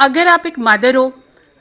अगर आप एक मदर हो,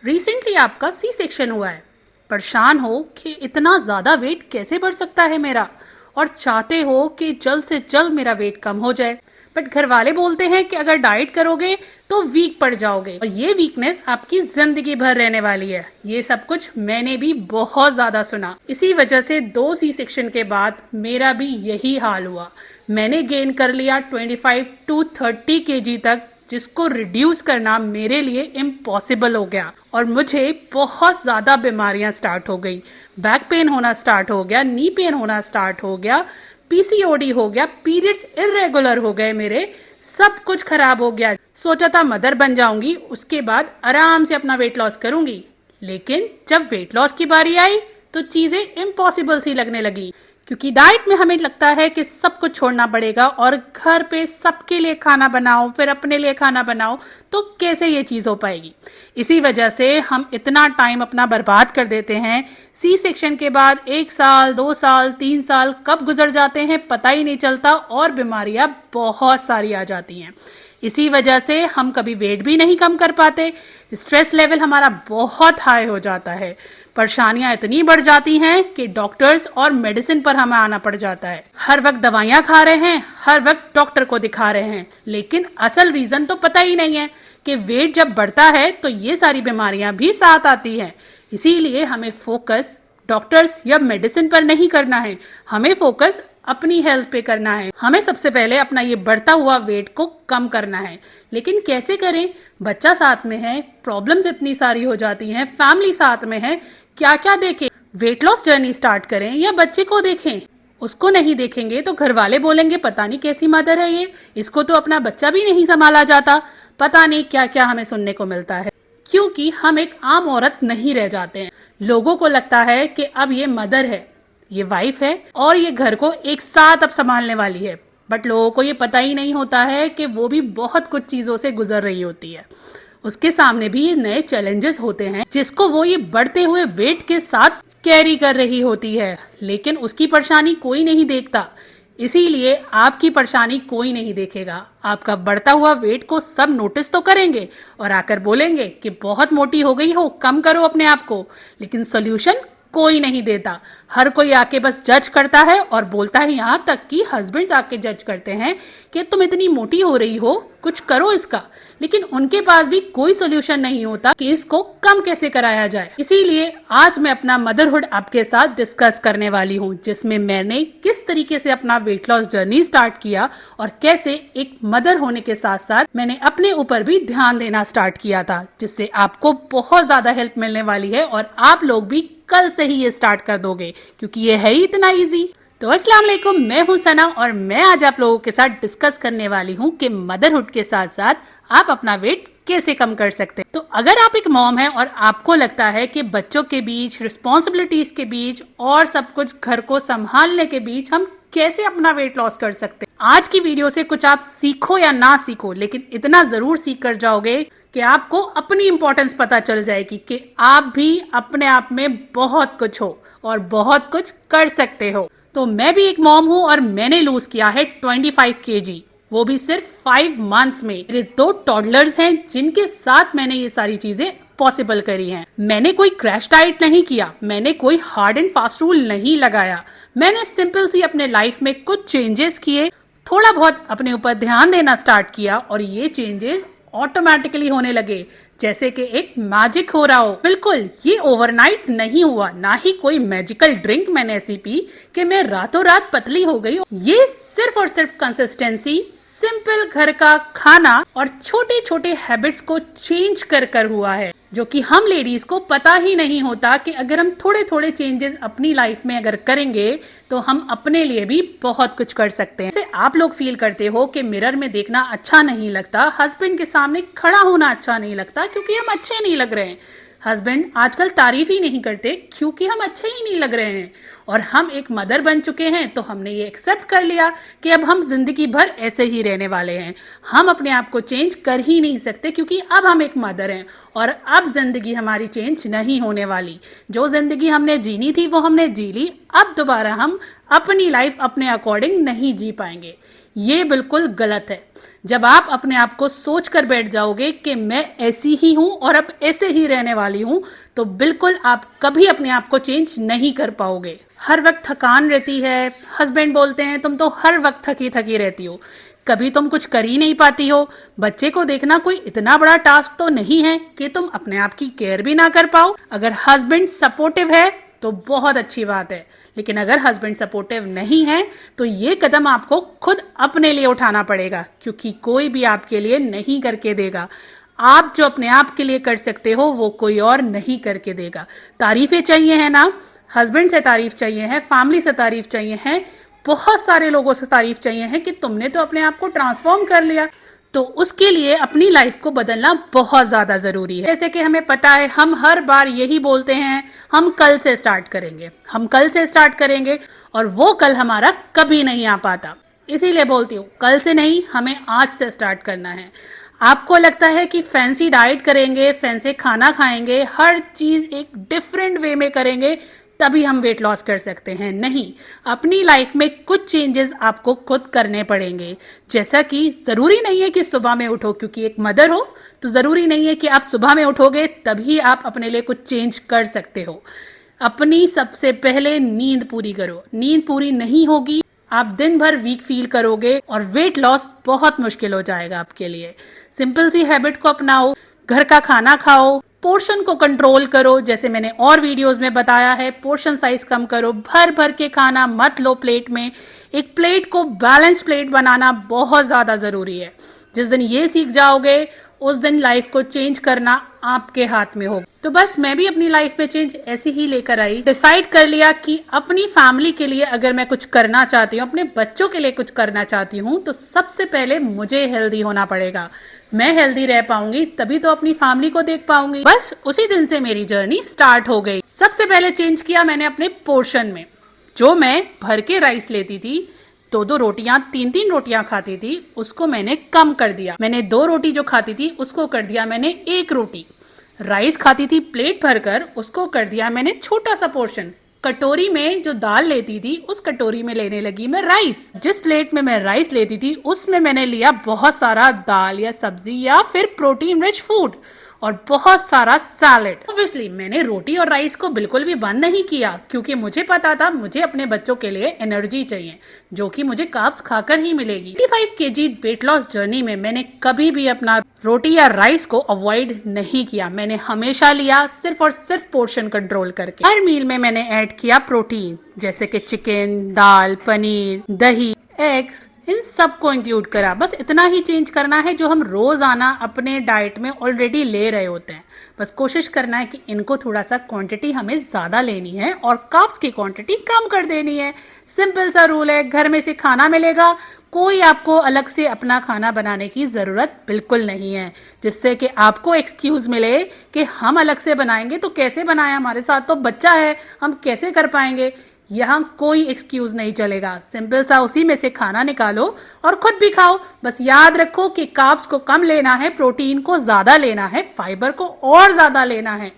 रिसेंटली आपका सी सेक्शन हुआ है, परेशान हो कि इतना ज़्यादा वेट कैसे बढ़ सकता है मेरा, और चाहते हो कि जल्द से जल्द मेरा वेट कम हो जाए, बट घर वाले बोलते हैं कि अगर डाइट करोगे तो वीक पड़ जाओगे और ये वीकनेस आपकी जिंदगी भर रहने वाली है। ये सब कुछ मैंने भी बहुत ज्यादा सुना। इसी वजह से 2 सी सेक्शन के बाद मेरा भी यही हाल हुआ। मैंने गेन कर लिया 25 to 30 kg तक, जिसको रिड्यूस करना मेरे लिए इम्पॉसिबल हो गया और मुझे बहुत ज्यादा बीमारियां स्टार्ट हो गई। बैक पेन होना स्टार्ट हो गया, नी पेन होना स्टार्ट हो गया, पीसीओडी हो गया, पीरियड्स इरेगुलर हो गए, मेरे सब कुछ खराब हो गया। सोचा था मदर बन जाऊंगी, उसके बाद आराम से अपना वेट लॉस करूंगी, लेकिन जब वेट लॉस की बारी आई तो चीजें इम्पॉसिबल सी लगने लगी, क्योंकि डाइट में हमें लगता है कि सब कुछ छोड़ना पड़ेगा और घर पे सबके लिए खाना बनाओ, फिर अपने लिए खाना बनाओ, तो कैसे ये चीज हो पाएगी। इसी वजह से हम इतना टाइम अपना बर्बाद कर देते हैं। सी सेक्शन के बाद 1 साल, 2 साल, 3 साल कब गुजर जाते हैं पता ही नहीं चलता और बीमारियां बहुत सारी आ जाती हैं। इसी वजह से हम कभी वेट भी नहीं कम कर पाते, स्ट्रेस लेवल हमारा बहुत हाई हो जाता है, परेशानियां इतनी बढ़ जाती हैं कि डॉक्टर्स और मेडिसिन पर हमें आना पड़ जाता है। हर वक्त दवाइयां खा रहे हैं, हर वक्त डॉक्टर को दिखा रहे हैं, लेकिन असल रीजन तो पता ही नहीं है कि वेट जब बढ़ता है तो ये सारी बीमारियां भी साथ आती हैं। इसीलिए हमें फोकस डॉक्टर्स या मेडिसिन पर नहीं करना है, हमें फोकस अपनी हेल्थ पे करना है। हमें सबसे पहले अपना ये बढ़ता हुआ वेट को कम करना है, लेकिन कैसे करें? बच्चा साथ में है, प्रॉब्लम्स इतनी सारी हो जाती हैं, फैमिली साथ में है, क्या क्या देखें? वेट लॉस जर्नी स्टार्ट करें या बच्चे को देखें? उसको नहीं देखेंगे तो घर वाले बोलेंगे पता नहीं कैसी मदर है ये, इसको तो अपना बच्चा भी नहीं संभाला जाता। पता नहीं क्या क्या हमें सुनने को मिलता है, क्योंकि हम एक आम औरत नहीं रह जाते हैं। लोगों को लगता है कि अब ये मदर है, ये वाइफ है और ये घर को एक साथ अब संभालने वाली है, बट लोगों को ये पता ही नहीं होता है कि वो भी बहुत कुछ चीजों से गुजर रही होती है। उसके सामने भी ये नए चैलेंजेस होते हैं जिसको वो ये बढ़ते हुए वेट के साथ कैरी कर रही होती है, लेकिन उसकी परेशानी कोई नहीं देखता। इसीलिए आपकी परेशानी कोई नहीं देखेगा, आपका बढ़ता हुआ वेट को सब नोटिस तो करेंगे और आकर बोलेंगे कि बहुत मोटी हो गई हो, कम करो अपने आप को, लेकिन सोल्यूशन कोई नहीं देता। हर कोई आके बस जज करता है और बोलता है, यहाँ तक कि हस्बैंड्स आके जज करते हैं कि तुम इतनी मोटी हो रही हो, कुछ करो इसका, लेकिन उनके पास भी कोई सोल्यूशन नहीं होता कि इसको कम कैसे कराया जाए। इसीलिए आज मैं अपना मदरहुड आपके साथ डिस्कस करने वाली हूँ, जिसमें मैंने किस तरीके से अपना वेट लॉस जर्नी स्टार्ट किया और कैसे एक मदर होने के साथ साथ मैंने अपने ऊपर भी ध्यान देना स्टार्ट किया था, जिससे आपको बहुत ज्यादा हेल्प मिलने वाली है और आप लोग भी कल से ही ये स्टार्ट कर दोगे, क्योंकि ये है ही इतना इजी। तो अस्सलाम वालेकुम, मैं हूं सना और मैं आज आप लोगों के साथ डिस्कस करने वाली हूं कि मदरहुड के साथ साथ आप अपना वेट कैसे कम कर सकते हैं। तो अगर आप एक मॉम है और आपको लगता है कि बच्चों के बीच, रिस्पॉन्सिबिलिटीज के बीच और सब कुछ घर को संभालने के बीच हम कैसे अपना वेट लॉस कर सकते हैं, आज की वीडियो से कुछ आप सीखो या ना सीखो, लेकिन इतना जरूर सीख कर जाओगे कि आपको अपनी इंपॉर्टेंस पता चल जाएगी कि आप भी अपने आप में बहुत कुछ हो और बहुत कुछ कर सकते हो। तो मैं भी एक मॉम हूँ और मैंने लूज किया है 25 kg, वो भी सिर्फ 5 मंथ्स में। मेरे 2 टॉडलर्स हैं जिनके साथ मैंने ये सारी चीजें पॉसिबल करी हैं। मैंने कोई क्रैश डाइट नहीं किया, मैंने कोई हार्ड एंड फास्ट रूल नहीं लगाया, मैंने सिंपल सी अपने लाइफ में कुछ चेंजेस किए, थोड़ा बहुत अपने ऊपर ध्यान देना स्टार्ट किया और ये चेंजेस ऑटोमेटिकली होने लगे, जैसे कि एक मैजिक हो रहा हो। बिल्कुल ये ओवरनाइट नहीं हुआ, ना ही कोई मैजिकल ड्रिंक मैंने ऐसी पी कि मैं रातों रात पतली हो गई। ये सिर्फ और सिर्फ कंसिस्टेंसी, सिंपल घर का खाना और छोटे छोटे हैबिट्स को चेंज कर कर हुआ है, जो कि हम लेडीज को पता ही नहीं होता कि अगर हम थोड़े थोड़े चेंजेस अपनी लाइफ में अगर करेंगे तो हम अपने लिए भी बहुत कुछ कर सकते हैं। जैसे आप लोग फील करते हो कि मिरर में देखना अच्छा नहीं लगता, हस्बैंड के सामने खड़ा होना अच्छा नहीं लगता क्योंकि हम अच्छे नहीं लग रहे हैं। हस्बैंड आजकल तारीफ ही नहीं करते क्योंकि हम अच्छे ही नहीं लग रहे हैं, और हम एक मदर बन चुके हैं तो हमने ये एक्सेप्ट कर लिया कि अब हम जिंदगी भर ऐसे ही रहने वाले हैं। हम अपने आप को चेंज कर ही नहीं सकते क्योंकि अब हम एक मदर हैं और अब जिंदगी हमारी चेंज नहीं होने वाली। जो जिंदगी हमने जीनी थी वो हमने जी ली, अब दोबारा हम अपनी लाइफ अपने अकॉर्डिंग नहीं जी पाएंगे। ये बिल्कुल गलत है। जब आप अपने आप को सोच कर बैठ जाओगे कि मैं ऐसी ही हूं और अब ऐसे ही रहने वाली हूं, तो बिल्कुल आप कभी अपने आप को चेंज नहीं कर पाओगे। हर वक्त थकान रहती है, हस्बैंड बोलते हैं तुम तो हर वक्त थकी थकी रहती हो, कभी तुम कुछ कर ही नहीं पाती हो। बच्चे को देखना कोई इतना बड़ा टास्क तो नहीं है कि तुम अपने आप की केयर भी ना कर पाओ। अगर हस्बैंड सपोर्टिव है तो बहुत अच्छी बात है, लेकिन अगर हस्बैंड सपोर्टिव नहीं है तो ये कदम आपको खुद अपने लिए उठाना पड़ेगा, क्योंकि कोई भी आपके लिए नहीं करके देगा। आप जो अपने आप के लिए कर सकते हो वो कोई और नहीं करके देगा। तारीफें चाहिए है ना, हस्बैंड से तारीफ चाहिए है, फैमिली से तारीफ चाहिए है, बहुत सारे लोगों से तारीफ चाहिए है कि तुमने तो अपने आप को ट्रांसफॉर्म कर लिया। तो उसके लिए अपनी लाइफ को बदलना बहुत ज्यादा जरूरी है। जैसे कि हमें पता है, हम हर बार यही बोलते हैं हम कल से स्टार्ट करेंगे, हम कल से स्टार्ट करेंगे, और वो कल हमारा कभी नहीं आ पाता। इसीलिए बोलती हूँ कल से नहीं, हमें आज से स्टार्ट करना है। आपको लगता है कि फैंसी डाइट करेंगे, फैंसी खाना खाएंगे, हर चीज एक डिफरेंट वे में करेंगे तभी हम वेट लॉस कर सकते हैं। नहीं, अपनी लाइफ में कुछ चेंजेस आपको खुद करने पड़ेंगे। जैसा कि जरूरी नहीं है कि सुबह में उठो, क्योंकि एक मदर हो तो जरूरी नहीं है कि आप सुबह में उठोगे तभी आप अपने लिए कुछ चेंज कर सकते हो। अपनी सबसे पहले नींद पूरी करो। नींद पूरी नहीं होगी, आप दिन भर वीक फील करोगे और वेट लॉस बहुत मुश्किल हो जाएगा आपके लिए। सिंपल सी हैबिट को अपनाओ, घर का खाना खाओ, पोर्शन को कंट्रोल करो, जैसे मैंने और वीडियोस में बताया है, पोर्शन साइज कम करो, भर भर के खाना मत लो प्लेट में। एक प्लेट को बैलेंस प्लेट बनाना बहुत ज्यादा जरूरी है। जिस दिन ये सीख जाओगे उस दिन लाइफ को चेंज करना आपके हाथ में होगा। तो बस मैं भी अपनी लाइफ में चेंज ऐसे ही लेकर आई। डिसाइड कर लिया कि अपनी फैमिली के लिए अगर मैं कुछ करना चाहती हूँ, अपने बच्चों के लिए कुछ करना चाहती हूँ, तो सबसे पहले मुझे हेल्दी होना पड़ेगा। मैं हेल्दी रह पाऊंगी तभी तो अपनी फैमिली को देख पाऊंगी। बस उसी दिन से मेरी जर्नी स्टार्ट हो गई। सबसे पहले चेंज किया मैंने अपने पोर्शन में। जो मैं भर के राइस लेती थी, 2-2 रोटियां, 3-3 रोटियां खाती थी, उसको मैंने कम कर दिया। मैंने 2 रोटी जो खाती थी उसको कर दिया मैंने 1 रोटी। राइस खाती थी प्लेट भरकर, उसको कर दिया मैंने छोटा सा पोर्शन। कटोरी में जो दाल लेती थी उस कटोरी में लेने लगी मैं राइस। जिस प्लेट में मैं राइस लेती थी उसमें मैंने लिया बहुत सारा दाल या सब्जी या फिर प्रोटीन रिच फूड और बहुत सारा सैलेड। ऑब्वियसली मैंने रोटी और राइस को बिल्कुल भी बंद नहीं किया, क्योंकि मुझे पता था मुझे अपने बच्चों के लिए एनर्जी चाहिए, जो कि मुझे कार्ब्स खाकर ही मिलेगी। 85 kg वेट लॉस जर्नी में मैंने कभी भी अपना रोटी या राइस को अवॉइड नहीं किया। मैंने हमेशा लिया सिर्फ और सिर्फ पोर्शन कंट्रोल करके। हर मील में मैंने ऐड किया प्रोटीन, जैसे कि चिकन, दाल, पनीर, दही, एग्स, इन सब को इंक्लूड करा। बस इतना ही चेंज करना है जो हम रोजाना अपने डाइट में ऑलरेडी ले रहे होते हैं। बस कोशिश करना है कि इनको थोड़ा सा क्वांटिटी हमें ज्यादा लेनी है और कार्ब्स की क्वांटिटी कम कर देनी है। सिंपल सा रूल है, घर में से खाना मिलेगा, कोई आपको अलग से अपना खाना बनाने की जरूरत बिल्कुल नहीं है, जिससे कि आपको एक्सक्यूज मिले कि हम अलग से बनाएंगे तो कैसे बनाए, हमारे साथ तो बच्चा है, हम कैसे कर पाएंगे। यहाँ कोई एक्सक्यूज नहीं चलेगा। सिंपल सा उसी में से खाना निकालो और खुद भी खाओ। बस याद रखो कि कार्ब्स को कम लेना है, प्रोटीन को ज्यादा लेना है, फाइबर को और ज्यादा लेना है।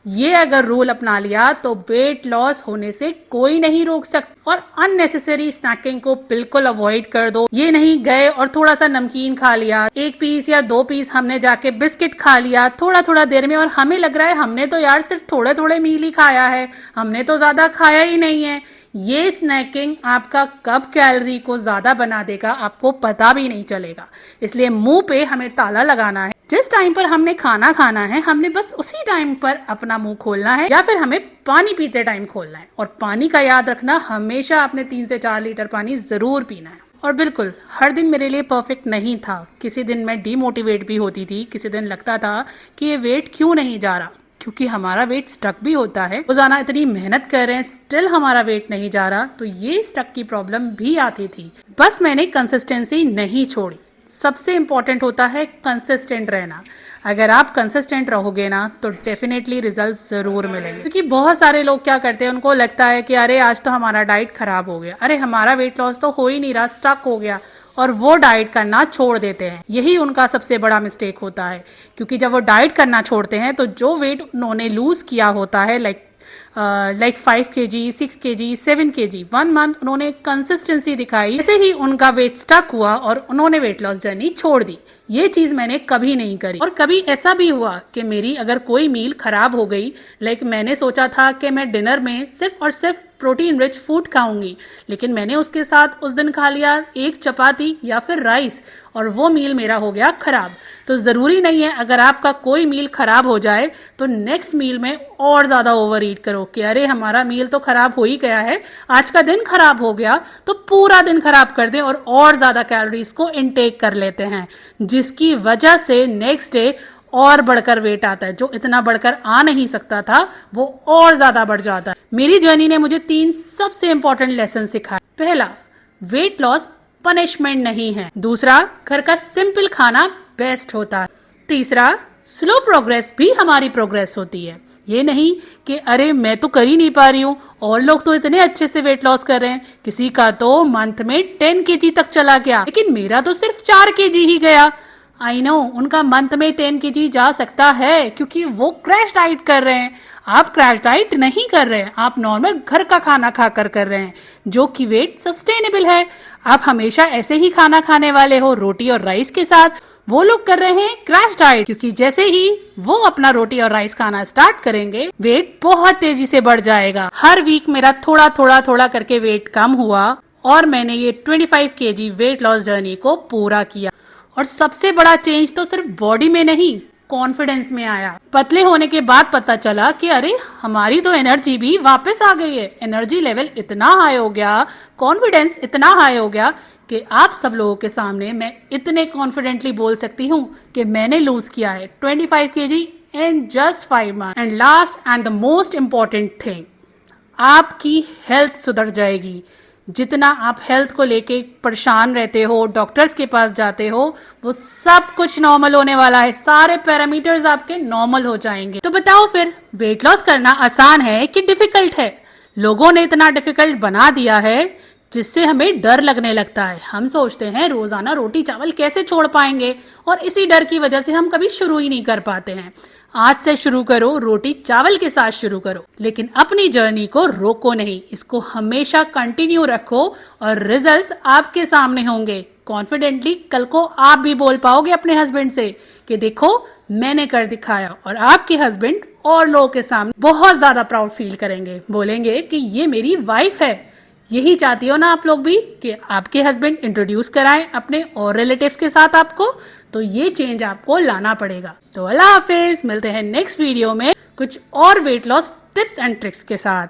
ये अगर रूल अपना लिया तो वेट लॉस होने से कोई नहीं रोक सकता। और अननेसेसरी स्नैकिंग को बिल्कुल अवॉइड कर दो। ये नहीं गए और थोड़ा सा नमकीन खा लिया, 1 पीस या 2 पीस हमने जाके बिस्किट खा लिया थोड़ा थोड़ा देर में, और हमें लग रहा है हमने तो यार सिर्फ थोड़े थोड़े मील ही खाया है, हमने तो ज्यादा खाया ही नहीं है। ये स्नैकिंग आपका कब कैलोरी को ज्यादा बना देगा आपको पता भी नहीं चलेगा। इसलिए मुंह पे हमें ताला लगाना है। जिस टाइम पर हमने खाना खाना है हमने बस उसी टाइम पर अपना मुंह खोलना है, या फिर हमें पानी पीते टाइम खोलना है। और पानी का याद रखना, हमेशा आपने 3 से 4 लीटर पानी जरूर पीना है। और बिल्कुल हर दिन मेरे लिए परफेक्ट नहीं था। किसी दिन मैं डीमोटिवेट भी होती थी, किसी दिन लगता था कि ये वेट क्यों नहीं जा रहा, क्योंकि हमारा वेट स्टक भी होता है। रोजाना इतनी मेहनत कर रहे हैं स्टिल हमारा वेट नहीं जा रहा, तो ये स्टक की प्रॉब्लम भी आती थी। बस मैंने कंसिस्टेंसी नहीं छोड़ी। सबसे इंपॉर्टेंट होता है कंसिस्टेंट रहना। अगर आप कंसिस्टेंट रहोगे ना तो डेफिनेटली रिजल्ट जरूर मिलेंगे। क्योंकि बहुत सारे लोग क्या करते हैं, उनको लगता है कि अरे आज तो हमारा डाइट खराब हो गया, अरे हमारा वेट लॉस तो हो ही नहीं रहा, स्टक हो गया, और वो डाइट करना छोड़ देते हैं। यही उनका सबसे बड़ा मिस्टेक होता है। क्योंकि जब वो डाइट करना छोड़ते हैं तो जो वेट उन्होंने लूज किया होता है, like like 5 kg, 6 kg, 7 kg, 1 month उन्होंने कंसिस्टेंसी दिखाई, ऐसे ही उनका वेट स्टक हुआ और उन्होंने वेट लॉस जर्नी छोड़ दी। ये चीज मैंने कभी नहीं करी। और कभी ऐसा भी हुआ कि मेरी अगर कोई मील खराब हो गई, लाइक मैंने सोचा था कि मैं डिनर में सिर्फ और सिर्फ प्रोटीन रिच फूड खाऊंगी, लेकिन मैंने उसके साथ उस दिन खा लिया एक चपाती या फिर राइस और वो मील मेरा हो गया खराब। तो जरूरी नहीं है अगर आपका कोई मील खराब हो जाए तो नेक्स्ट मील में और ज्यादा ओवर ईट करो कि अरे हमारा मील तो खराब हो ही गया है, आज का दिन खराब हो गया तो पूरा दिन खराब कर दे और ज्यादा कैलोरीज को इनटेक कर लेते हैं, जिसकी वजह से नेक्स्ट डे और बढ़कर वेट आता है। जो इतना बढ़कर आ नहीं सकता था वो और ज्यादा बढ़ जाता है। मेरी जर्नी ने मुझे 3 सबसे इंपॉर्टेंट लेसन सिखाए। पहला, वेट लॉस पनिशमेंट नहीं है। दूसरा, घर का सिंपल खाना बेस्ट होता है। तीसरा, स्लो प्रोग्रेस भी हमारी प्रोग्रेस होती है। ये नहीं कि अरे मैं तो कर ही नहीं पा रही हूँ और लोग तो इतने अच्छे से वेट लॉस कर रहे हैं, किसी का तो मंथ में 10 kg तक चला गया लेकिन मेरा तो सिर्फ 4 kg ही गया। आई नो, उनका मंथ में 10 kg जा सकता है क्योंकि वो क्रैश डाइट कर रहे हैं। आप क्रैश डाइट नहीं कर रहे हैं, आप नॉर्मल घर का खाना खाकर कर रहे हैं जो कि वेट सस्टेनेबल है। आप हमेशा ऐसे ही खाना खाने वाले हो रोटी और राइस के साथ, वो लोग कर रहे हैं क्रैश डाइट क्योंकि जैसे ही वो अपना रोटी और राइस खाना स्टार्ट करेंगे वेट बहुत तेजी से बढ़ जाएगा। हर वीक मेरा थोड़ा थोड़ा थोड़ा करके वेट कम हुआ और मैंने ये 25 kg वेट लॉस जर्नी को पूरा किया। और सबसे बड़ा चेंज तो सिर्फ बॉडी में नहीं, कॉन्फिडेंस में आया। पतले होने के बाद पता चला कि अरे हमारी तो एनर्जी भी वापस आ गई है। एनर्जी लेवल इतना हाई हो गया, कॉन्फिडेंस इतना हाई हो गया कि आप सब लोगों के सामने मैं इतने कॉन्फिडेंटली बोल सकती हूँ कि मैंने लूज किया है 25 kg in just 5 months। And last and the most important thing, आपकी हेल्थ सुधर जाएगी। जितना आप हेल्थ को लेके परेशान रहते हो, डॉक्टर्स के पास जाते हो, वो सब कुछ नॉर्मल होने वाला है। सारे पैरामीटर्स आपके नॉर्मल हो जाएंगे। तो बताओ फिर वेट लॉस करना आसान है कि डिफिकल्ट है? लोगों ने इतना डिफिकल्ट बना दिया है जिससे हमें डर लगने लगता है। हम सोचते हैं रोजाना रोटी चावल कैसे छोड़ पाएंगे और इसी डर की वजह से हम कभी शुरू ही नहीं कर पाते हैं। आज से शुरू करो, रोटी चावल के साथ शुरू करो, लेकिन अपनी जर्नी को रोको नहीं, इसको हमेशा कंटिन्यू रखो और रिजल्ट्स आपके सामने होंगे। कॉन्फिडेंटली कल को आप भी बोल पाओगे अपने हस्बैंड से कि देखो मैंने कर दिखाया, और आपके हस्बैंड और लोगों के सामने बहुत ज्यादा प्राउड फील करेंगे, बोलेंगे कि ये मेरी वाइफ है। यही चाहती हो ना आप लोग भी कि आपके हस्बैंड इंट्रोड्यूस कराएं अपने और रिलेटिव्स के साथ आपको? तो ये चेंज आपको लाना पड़ेगा। तो अल्लाह हाफिज, मिलते हैं नेक्स्ट वीडियो में कुछ और weight loss tips and tricks के साथ।